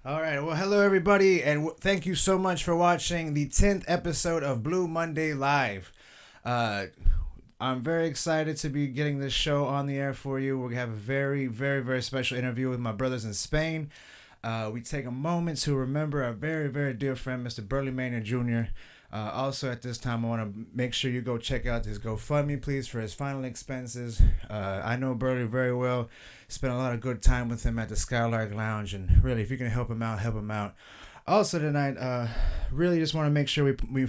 All right. Well, hello, everybody, and thank you so much for watching the 10th episode of Blue Monday Live. Uh, I'm very excited to be getting this show on the air for you. We have a very, very, very special interview with my brothers in Spain. We take a moment to remember our very, very dear friend, Mr. Burley Maynard Jr. Also, at this time, I want to make sure you go check out his GoFundMe, please, for his final expenses. I know Burley very well. Spent a lot of good time with him at the Skylark Lounge, and really, if you can help him out, help him out. Also tonight, really just want to make sure we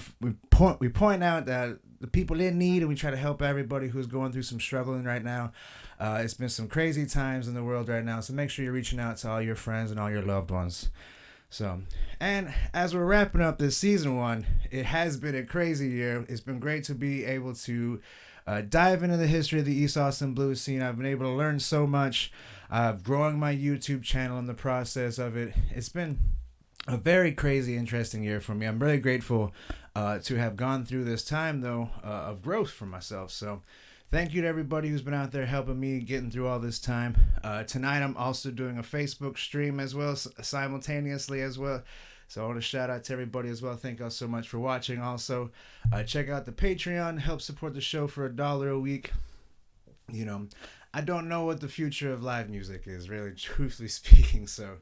point out that the people in need, and we try to help everybody who's going through some struggling right now. It's been some crazy times in the world right now, so make sure you're reaching out to all your friends and all your loved ones. So, and as we're wrapping up this season one, it has been a crazy year. It's been great to be able to dive into the history of the East Austin blues scene. I've been able to learn so much. Growing my YouTube channel in the process of it. It's been a very crazy, interesting year for me. I'm really grateful to have gone through this time, though, of growth for myself. So thank you to everybody who's been out there helping me getting through all this time. Tonight, I'm also doing a Facebook stream as well, simultaneously as well. So I want to shout out to everybody as well. Thank you all so much for watching. Also, check out the Patreon. Help support the show for $1 a week. You know, I don't know what the future of live music is, really, truthfully speaking. So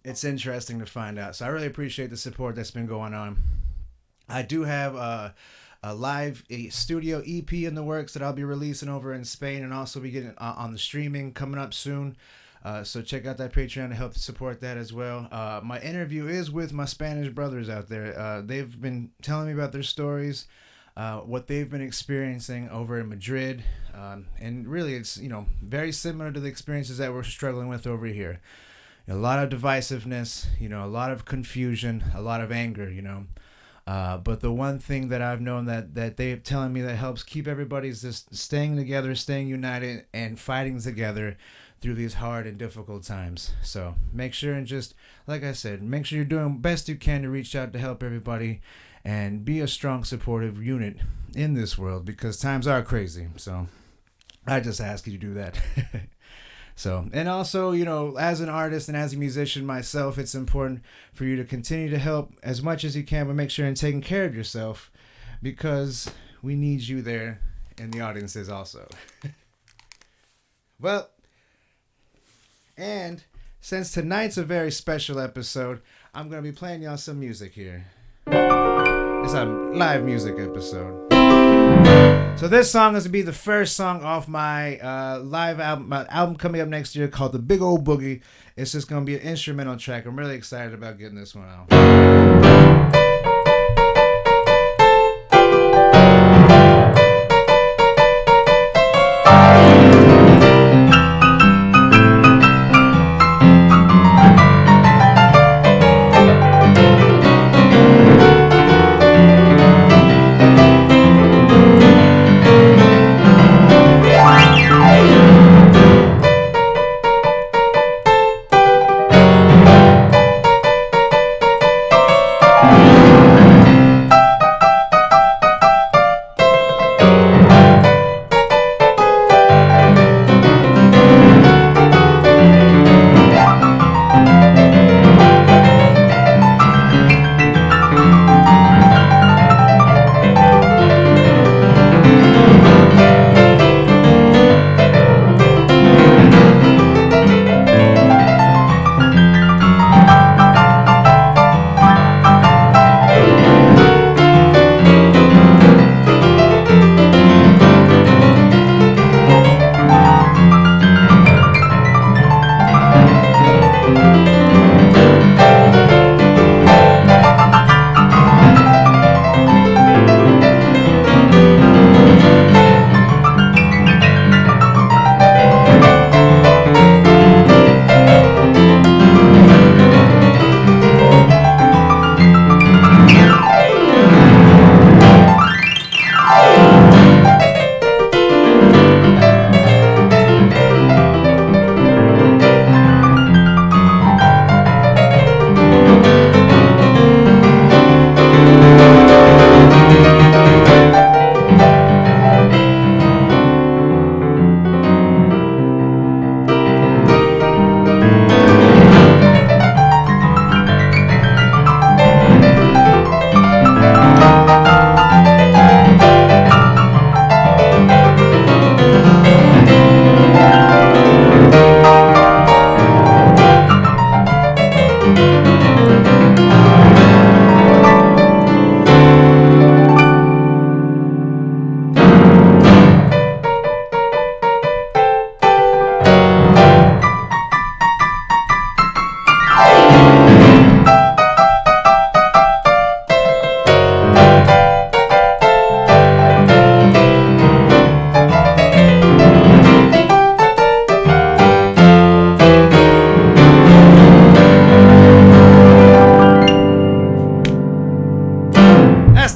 it's interesting to find out. So I really appreciate the support that's been going on. I do have a live studio EP in the works that I'll be releasing over in Spain, and also be getting on the streaming coming up soon. So check out that Patreon to help support that as well. My interview is with my Spanish brothers out there. They've been telling me about their stories, what they've been experiencing over in Madrid. And really, it's, very similar to the experiences that we're struggling with over here. A lot of divisiveness, a lot of confusion, a lot of anger, But the one thing that I've known that they're telling me that helps keep everybody is just staying together, staying united, and fighting together through these hard and difficult times. So make sure and just, like I said, make sure you're doing best you can to reach out to help everybody and be a strong, supportive unit in this world, because times are crazy. So I just ask you to do that. So, and also, as an artist and as a musician myself, it's important for you to continue to help as much as you can, but make sure and taking care of yourself, because we need you there in the audiences also. Well, and since tonight's a very special episode, I'm going to be playing y'all some music here. It's a live music episode. So this song is going to be the first song off my live album, my album coming up next year called The Big Old Boogie. It's just going to be an instrumental track. I'm really excited about getting this one out.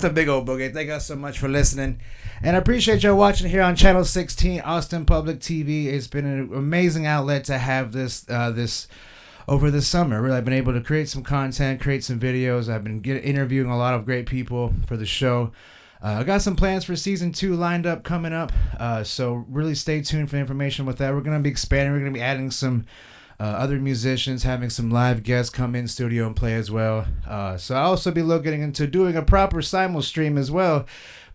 a big old boogie. Thank y'all so much for listening. And I appreciate y'all watching here on Channel 16, Austin Public TV. It's been an amazing outlet to have this over the summer. Really, I've been able to create some content, create some videos. I've been interviewing a lot of great people for the show. I got some plans for season 2 lined up coming up. So really stay tuned for information with that. We're going to be expanding. We're going to be adding some other musicians, having some live guests come in studio and play as well. So I'll also be looking into doing a proper simul stream as well,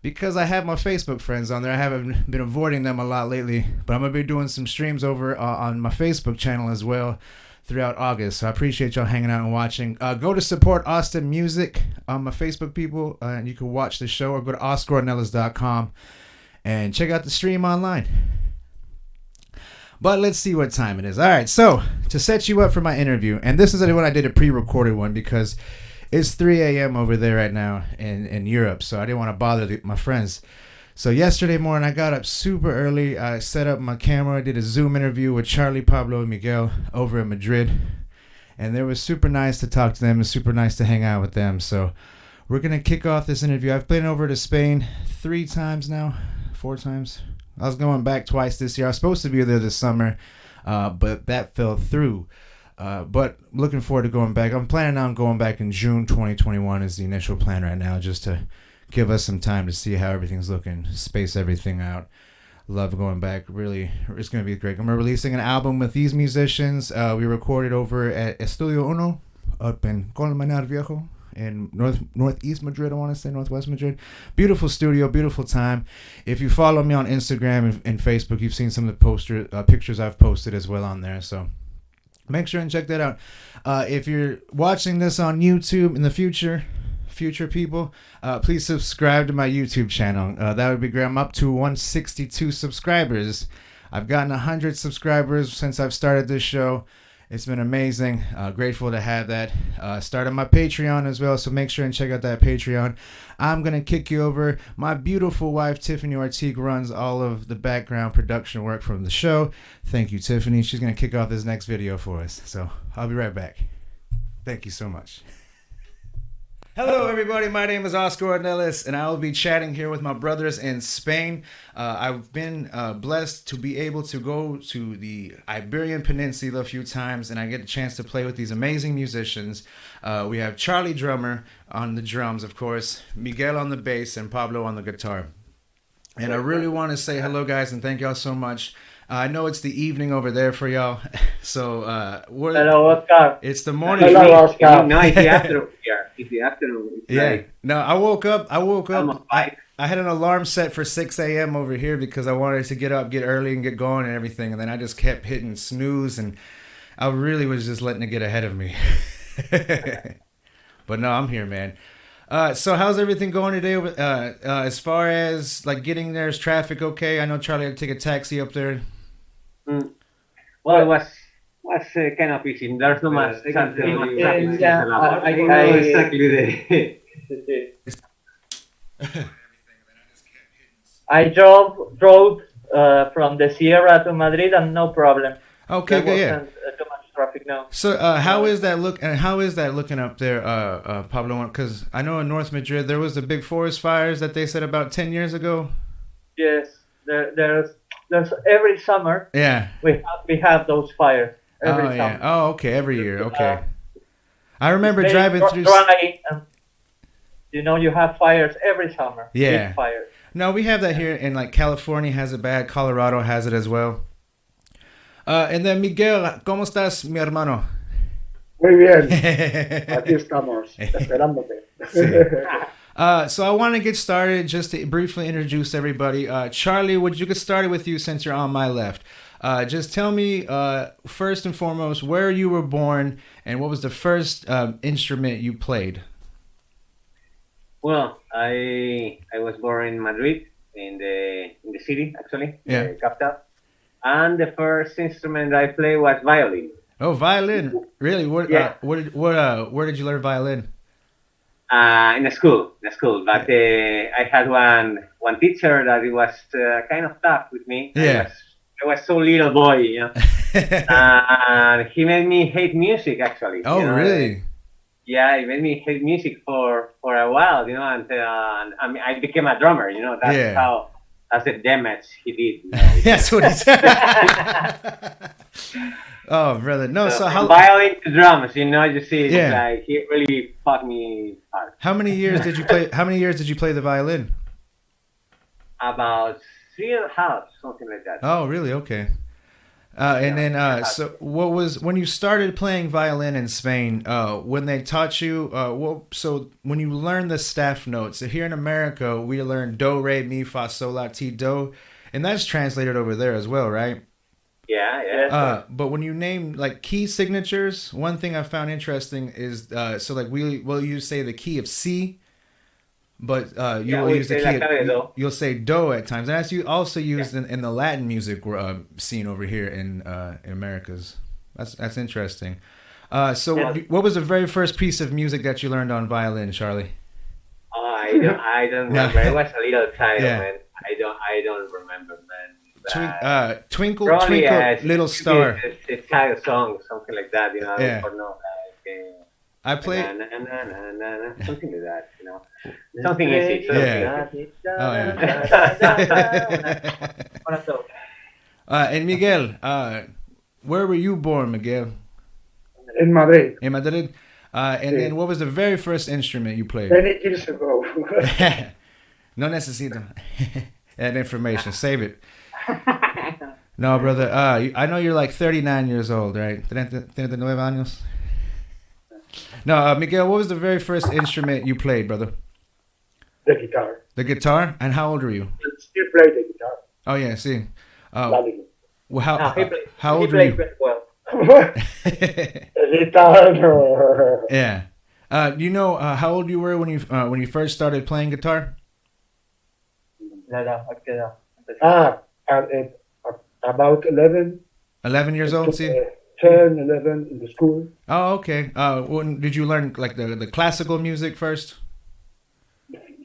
because I have my Facebook friends on there. I haven't been avoiding them a lot lately, but I'm going to be doing some streams over on my Facebook channel as well throughout August. So I appreciate y'all hanging out and watching. Go to Support Austin Music on my Facebook, people, and you can watch the show, or go to OscarOrnelas.com and check out the stream online. But let's see what time it is. All right, so to set you up for my interview, and this is when I did a pre-recorded one because it's 3 a.m. over there right now in Europe, so I didn't want to bother my friends. So yesterday morning, I got up super early. I set up my camera. I did a Zoom interview with Charlie, Pablo, and Miguel over in Madrid, and it was super nice to talk to them and super nice to hang out with them. So we're going to kick off this interview. I've been over to Spain 4 times. I was going back twice this year. I was supposed to be there this summer, but that fell through. But looking forward to going back. I'm planning on going back in June 2021 is the initial plan right now, just to give us some time to see how everything's looking, space everything out. Love going back. Really, it's going to be great. I'm releasing an album with these musicians. We recorded over at Estudio Uno up in Colmenar Viejo in northeast Madrid, I want to say, northwest Madrid. Beautiful studio, beautiful time. If you follow me on Instagram and Facebook, you've seen some of the pictures I've posted as well on there. So make sure and check that out. If you're watching this on YouTube in the future people, please subscribe to my YouTube channel. That would be great. I'm up to 162 subscribers. I've gotten 100 subscribers since I've started this show. It's been amazing. Grateful to have that. Started my Patreon as well, so make sure and check out that Patreon. I'm going to kick you over. My beautiful wife, Tiffany Ortigue, runs all of the background production work from the show. Thank you, Tiffany. She's going to kick off this next video for us. So I'll be right back. Thank you so much. Hello, everybody. My name is Oscar Ornelas, and I will be chatting here with my brothers in Spain. I've been blessed to be able to go to the Iberian Peninsula a few times, and I get a chance to play with these amazing musicians. We have Charlie Drummer on the drums, of course, Miguel on the bass, and Pablo on the guitar. And I really want to say hello, guys, and thank y'all so much. I know it's the evening over there for y'all, so hello, Oscar. It's the morning. Hello, Oscar. No, it's the afternoon here. It's the afternoon. It's yeah. No, I woke up. I had an alarm set for 6 a.m. over here because I wanted to get up, get early, and get going and everything. And then I just kept hitting snooze, and I really was just letting it get ahead of me. But no, I'm here, man. So how's everything going today? As far as like getting there, is traffic okay? I know Charlie had to take a taxi up there. Well, it was kind of easy. There's no much. I know exactly I drove from the Sierra to Madrid and no problem. Okay, good. Yeah. Too much traffic now. So how is that looking up there, Pablo? Because I know in North Madrid there was the big forest fires that they said about 10 years ago. Yes, there's every summer. Yeah. We have those fires every summer. Yeah. Oh, okay. Every year. Okay. I remember driving through. Dry, and, you have fires every summer. Yeah. Big fires. No, we have that here, and like California has it bad. Colorado has it as well. And then Miguel, ¿cómo estás, mi hermano? Muy bien. Aquí estamos, esperándote. Sí. So I want to get started just to briefly introduce everybody. Charlie, would you get started with you since you're on my left? Just tell me, first and foremost, where you were born and what was the first instrument you played? Well, I was born in Madrid, in the city, actually, yeah. The capital. And the first instrument I played was violin. Oh, violin! Really? Yeah. Where did you learn violin? In a school. But I had one teacher that it was kind of tough with me. Yeah. I was so little boy, and he made me hate music, actually. Oh, really? yeah, it made me hate music for a while, until I mean, I became a drummer. That's the damage he did. That's what he said. Oh, brother, no. So from how violin to drums, you see, it's Yeah. like he really fucked me hard. how many years did you play? How many years did you play the violin? About 3.5, something like that. Oh, really? Okay. And then, so what was when you started playing violin in Spain? When they taught you, so when you learned the staff notes, so here in America we learn do, re, mi, fa, sol, la, ti, do, and that's translated over there as well, right? Yeah. But when you name like key signatures, one thing I found interesting is so like you say the key of C. But you will we use the say key. la clave do. You'll say do at times, and that's also used in the Latin music scene over here in Americas. That's interesting. So, what was the very first piece of music that you learned on violin, Charlie? Oh, I don't remember. It was a little child, Yeah. man. I don't remember, man. Twinkle, Probably twinkle, little star. It's a child song, something like that. Yeah. Or no, I played. something like that. Something easy. Yeah. Oh, One of those. And Miguel, where were you born, Miguel? In Madrid, In Madrid. And then, what was the very first instrument you played? 20 years ago. No necesito that information. Save it. No, brother. I know you're like 39 years old, right? 39 años. No, Miguel, what was the very first instrument you played, brother? The guitar. The guitar? And how old are you? I still play the guitar. Oh, yeah, see. Lovely. Well, how He old are played you? very well. The guitar, no. Yeah. Do you know how old you were when you first started playing guitar? About 11. 11 years old, see? 10, 11 in the school. Oh, okay. Did you learn like the classical music first?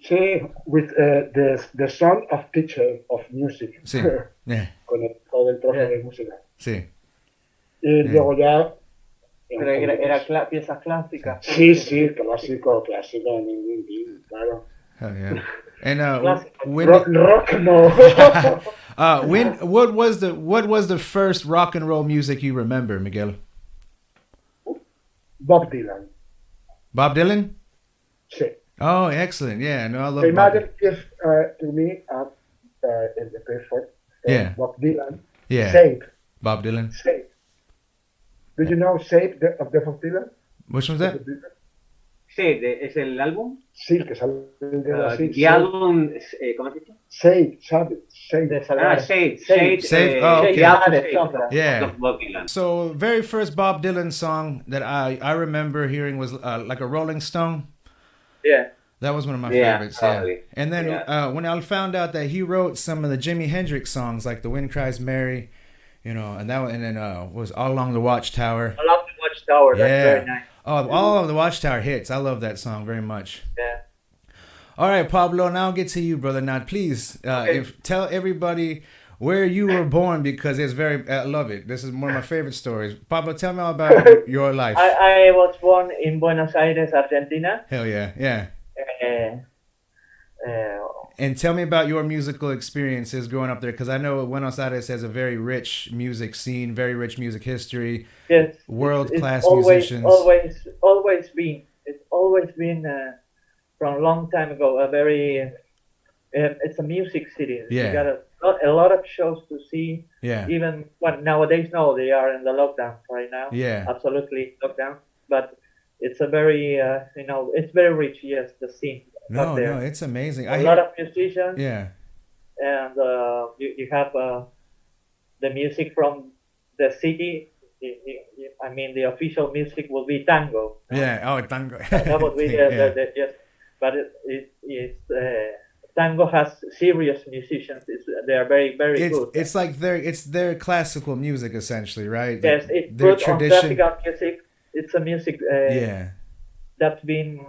Sí, with the son of teacher of music. Sí. Yeah. Con el profe de música. Sí. Y luego ya... Pero era piezas clásicas. Sí, clásico, claro. Oh, yeah. And when Rock no. what was the first rock and roll music you remember, Miguel? Bob Dylan. Bob Dylan? Sí. Oh, excellent. Yeah, no, I love My Bob mother gave to me in the paper Yeah. Bob Dylan. Yeah. Save. Bob Dylan. Save. Do you know Save of the Bob Dylan? Which one's that? Sí, ¿es el álbum? Sí, que sale de así. ¿Qué álbum? ¿Cómo se dice? Save. De Salvador. Save. Oh, okay. Yeah. Of Bob Dylan. So, very first Bob Dylan song that I remember hearing was like a Rolling Stone. Yeah. That was one of my Yeah, favorites. probably. Yeah. And then when I found out that he wrote some of the Jimi Hendrix songs, like "The Wind Cries Mary," and then was "All Along the Watchtower." Along the Watchtower. That's Yeah. very nice. Oh, all of the Watchtower hits. I love that song very much. Yeah. All right, Pablo. Now I'll get to you, brother. Now, please, tell everybody where you were born because it's I love it. This is one of my favorite stories. Pablo, tell me all about your life. I was born in Buenos Aires, Argentina. Hell yeah, yeah. Uh, And tell me about your musical experiences growing up there, because I know Buenos Aires has a very rich music scene, very rich music history, yes, world-class it's musicians. Always been from a long time ago. A very, it's a music city. Yeah. You got a lot of shows to see. Yeah. Even nowadays, no, they are in the lockdown right now. Yeah. Absolutely lockdown. But it's a very, it's very rich. Yes, the scene. No, it's amazing. A lot of musicians. Yeah. And you have the music from the city. I mean, the official music will be tango. Yeah. Oh, tango. That would be Yeah. yes. But tango has serious musicians. They are very, very good. It's like their classical music essentially, right? Yes, it's their good on classical music. It's a music yeah. that's been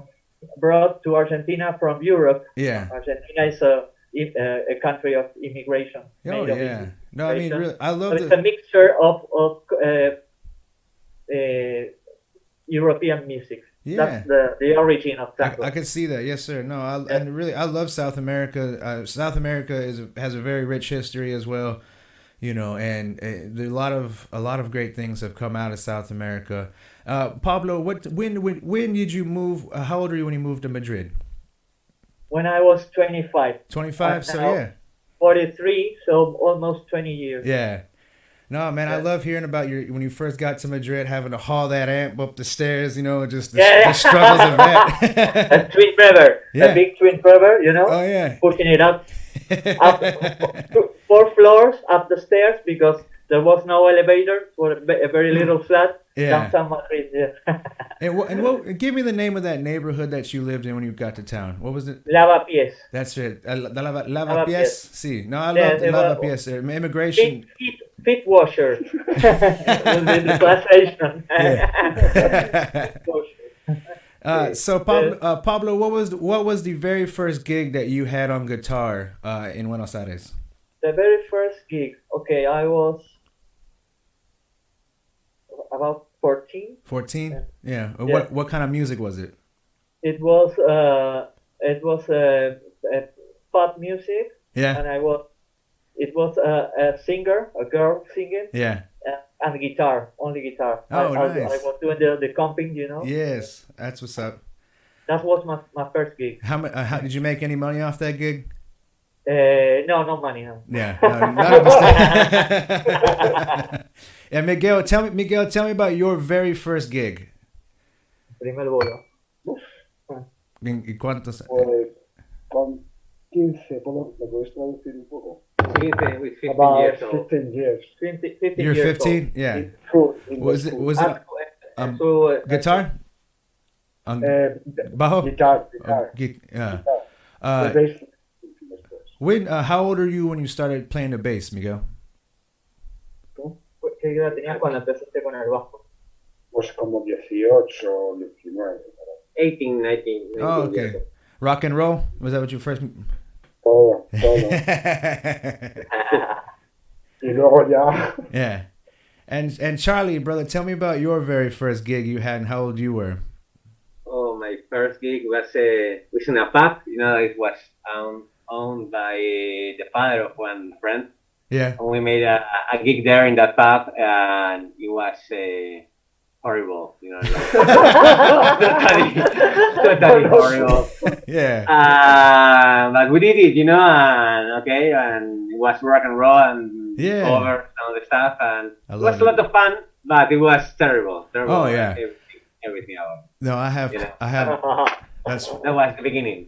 brought to Argentina from Europe. Yeah. Argentina is a country of immigration. Oh yeah. No, I mean, really, I love But it's a mixture of European music. That's Yeah. the origin of I, tango. I could see that. Yes, sir. No, Yeah. and really, I love South America. South America has a very rich history as well, and there are a lot of great things have come out of South America. Pablo, when did you move? How old are you when you moved to Madrid? When I was 25, I'm 25. So now yeah, 43, so almost 20 years. yeah. No, man, I Yeah. love hearing about your when you first got to Madrid, having to haul that amp up the stairs. Just the Yeah, struggles of a that. twin brother, a Yeah. big twin brother, Oh yeah. pushing it up 4 floors up the stairs because there was no elevator for a very little flat Yeah. downtown Madrid. Yeah. And give me the name of that neighborhood that you lived in when you got to town. What was it? Lavapiés. That's it. Lavapiés. Lavapiés. Sí. No, I Yeah, love the they were Lavapiés there. Immigration. feet washer. The translation. Yeah. Feet washer. So Pablo, what was the very first gig that you had on guitar in Buenos Aires? The very first gig. Okay, I was about 14. 14? Yeah. Yeah. What kind of music was it? It was pop music, Yeah. and it was a singer, a girl singing, Yeah. and guitar, only guitar. Oh, I nice. was doing the comping, Yes, that's what's up. That was my first gig. How did you make any money off that gig? No, no money, no. Yeah, no, none of us did. And Miguel, tell me about your very first gig. Primer bolo. ¿Y cuántos? Pues con 15, ¿me puedes traducir un poco? With 15 About years old. 15 years. 15 You're years 15? Yeah. In school, in Was the it school. guitar? Bajo? Guitar. Yeah. The bass. How old are you when you started playing the bass, Miguel? ¿Qué edad tenías cuando empezaste con el bajo? Pues como 18, 19. 18, 19. Oh, 19 years okay. old. Rock and roll? Was that what you first? Todo. Y luego ya. Yeah. And Charlie, brother, tell me about your very first gig you had and how old you were. Oh, my first gig was in a pub. It was owned by the father of one friend. Yeah. And we made a gig there in that pub, and it was horrible. Totally horrible. Yeah. But we did it, and okay, and it was rock and roll and Yeah. covers and all the stuff, and I it love was a lot of fun, but it was terrible. Oh, yeah. Everything about it. No, I have that's That was the beginning.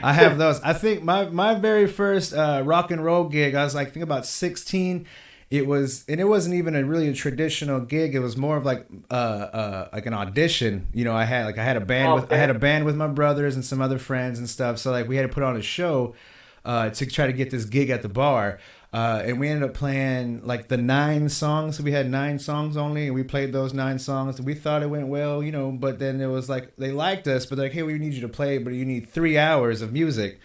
I have those. I think my very first rock and roll gig, I was like, I think about 16. It wasn't even a traditional gig. It was more of like an audition. I had a band I had a band with my brothers and some other friends and stuff. So like we had to put on a show to try to get this gig at the bar. And we ended up playing like the 9 songs. We had 9 songs only, and we played those 9 songs. We thought it went well, but then it was like they liked us, but they're like, hey, we need you to play, but you need 3 hours of music.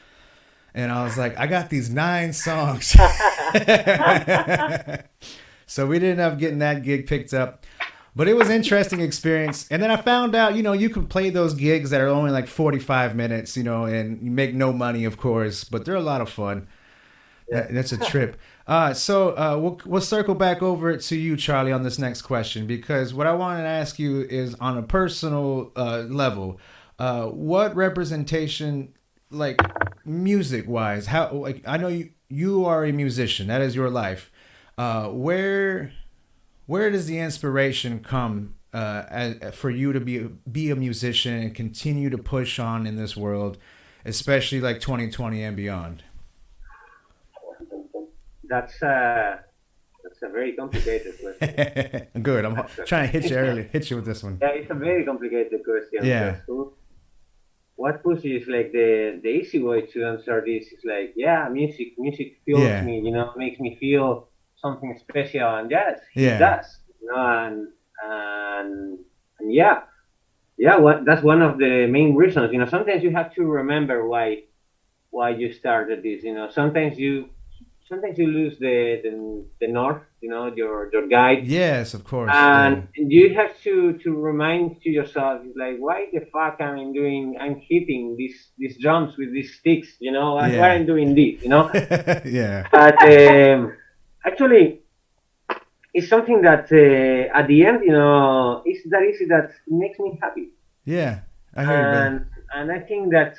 And I was like, I got these 9 songs. So we didn't end up getting that gig picked up. But it was an interesting experience. And then I found out, you can play those gigs that are only like 45 minutes, and you make no money, of course, but they're a lot of fun. That's a trip. So we'll circle back over to you, Charlie, on this next question, because what I wanted to ask you is on a personal level, what representation, like music wise, how, like, I know you are a musician, that is your life. Where does the inspiration come for you to be a musician and continue to push on in this world, especially like 2020 and beyond? That's a very complicated question. Good. I'm trying to hit you with this one. Yeah, it's a very complicated question. Yeah. What pushes like the easy way to answer this is like, yeah, music fuels me, makes me feel something special, and yes, it does, and yeah, that's one of the main reasons. Sometimes you have to remember why you started this. Sometimes you sometimes you lose the north, your guide, Yes, of course. and Yeah. you have to remind to yourself, like, why the fuck I'm hitting these drums with these sticks, why Yeah. I'm doing this. Yeah. But actually, it's something that at the end, it's that easy that makes me happy, Yeah. I hear you, brother. and I think that's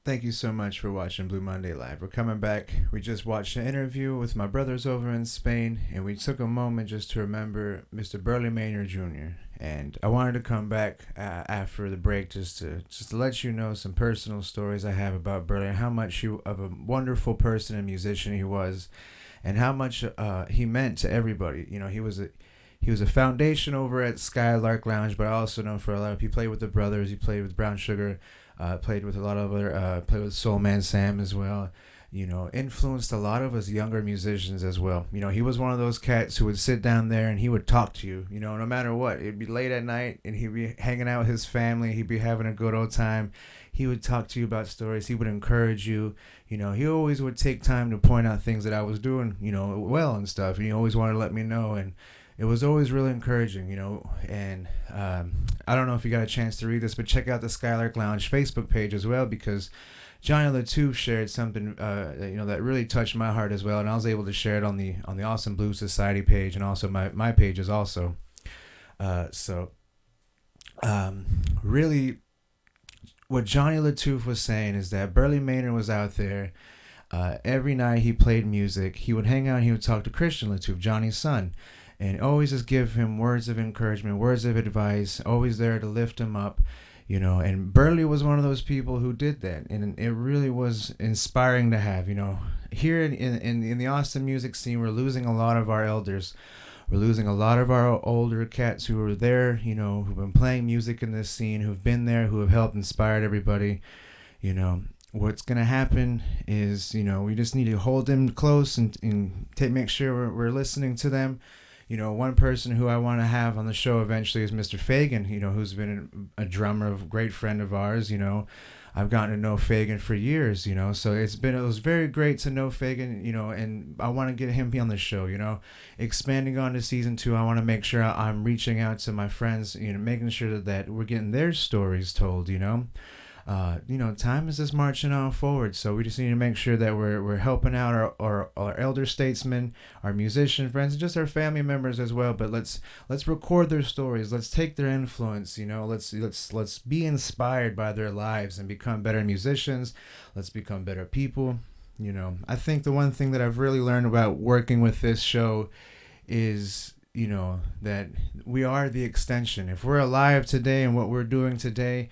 Thank you so much for watching Blue Monday Live. We're coming back. We just watched an interview with my brothers over in Spain, and we took a moment just to remember Mr. Burley Maynard Jr. And I wanted to come back after the break just to let you know some personal stories I have about Burley and how much of a wonderful person and musician he was, and how much he meant to everybody. He was a foundation over at Skylark Lounge, but I also know for a lot of he played with the brothers. He played with Brown Sugar. Played with a lot of other, played with Soul Man Sam as well. Influenced a lot of us younger musicians as well. He was one of those cats who would sit down there and he would talk to you, no matter what. It'd be late at night and he'd be hanging out with his family. He'd be having a good old time. He would talk to you about stories. He would encourage you. He always would take time to point out things that I was doing, well and stuff. And he always wanted to let me know. And it was always really encouraging, and I don't know if you got a chance to read this, but check out the Skylark Lounge Facebook page as well, because Johnny Latouche shared something, that really touched my heart as well, and I was able to share it on the Awesome Blues Society page and also my pages also. Really, what Johnny Latouche was saying is that Burley Maynard was out there. Every night he played music. He would hang out and he would talk to Christian Latouche, Johnny's son, and always just give him words of encouragement, words of advice, always there to lift him up, and Burley was one of those people who did that, and it really was inspiring to have. Here in the Austin music scene, we're losing a lot of our elders. We're losing a lot of our older cats who were there, who've been playing music in this scene, who've been there, who have helped inspired everybody. What's going to happen is, we just need to hold them close and make sure we're listening to them. One person who I want to have on the show eventually is Mr. Fagan, who's been a drummer, a great friend of ours. I've gotten to know Fagan for years, so it was very great to know Fagan, and I want to get him on the show, expanding on to season 2. I want to make sure I'm reaching out to my friends, making sure that we're getting their stories told, time is just marching on forward, so we just need to make sure that we're helping out our elder statesmen, our musician friends, and just our family members as well. But let's record their stories. Let's take their influence. Let's be inspired by their lives and become better musicians. Let's become better people. I think the one thing that I've really learned about working with this show is that we are the extension. If we're alive today and what we're doing today,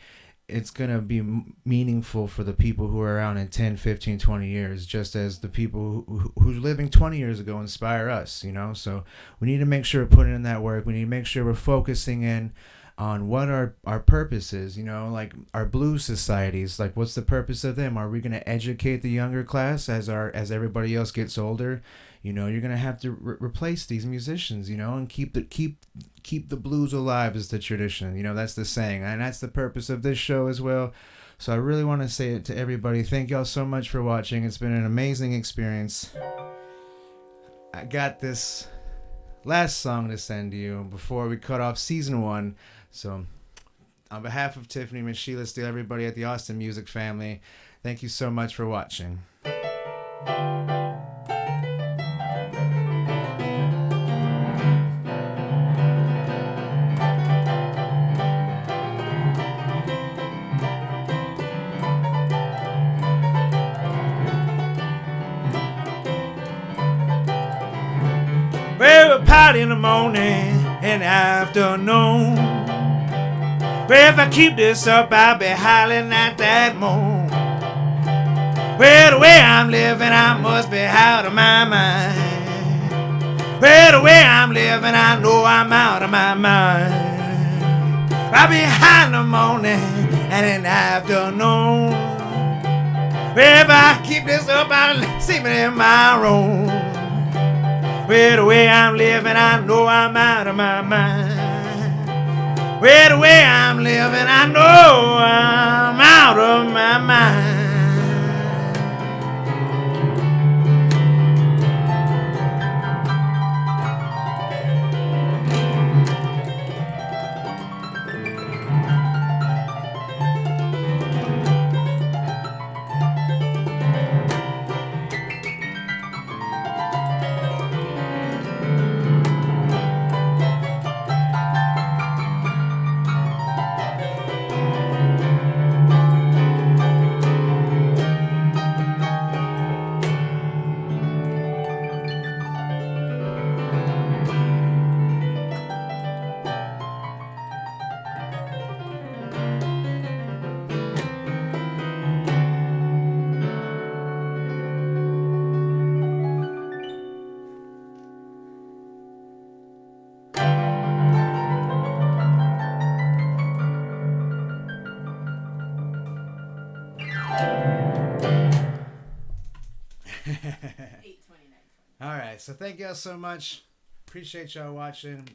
it's going to be meaningful for the people who are around in 10, 15, 20 years, just as the people who living 20 years ago inspire us, So we need to make sure we're putting in that work. We need to make sure we're focusing in on what our purpose is, like our blues societies, like what's the purpose of them? Are we going to educate the younger class as everybody else gets older? You're going to have to replace these musicians, and keep the blues alive is the tradition. That's the saying, and that's the purpose of this show as well. So I really want to say it to everybody. Thank y'all so much for watching. It's been an amazing experience. I got this last song to send to you before we cut off season 1. So on behalf of Tiffany, Miss Sheila Steele, everybody at the Austin Music family, thank you so much for watching. out in the morning and afternoon. Well, if I keep this up, I'll be howling at that moon. Well, the way I'm living, I must be out of my mind. Well, the way I'm living, I know I'm out of my mind. I'll be high in the morning and in the afternoon. Well, if I keep this up, I'll sleep in my room. Well, the way I'm living, I know I'm out of my mind. Well, the way I'm living, I know I'm out of my mind. All right, so thank y'all so much. Appreciate y'all watching.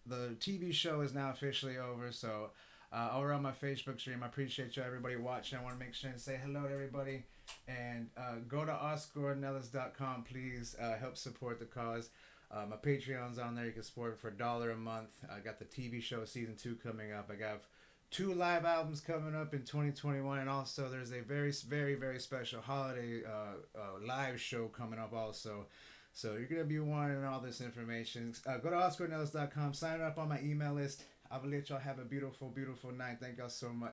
The TV show is now officially over, so over on my Facebook stream, I appreciate y'all, everybody watching. I want to make sure and say hello to everybody, and go to OscarOrnelas.com, please. Help support the cause. My Patreon's on there. You can support it for $1 a month. I got the TV show season 2 coming up. I got 2 live albums coming up in 2021, and also there's a very, very, very special holiday live show coming up also. So you're going to be wanting all this information. Go to OscarOrnelas.com. Sign up on my email list. I will let y'all have a beautiful, beautiful night. Thank y'all so much.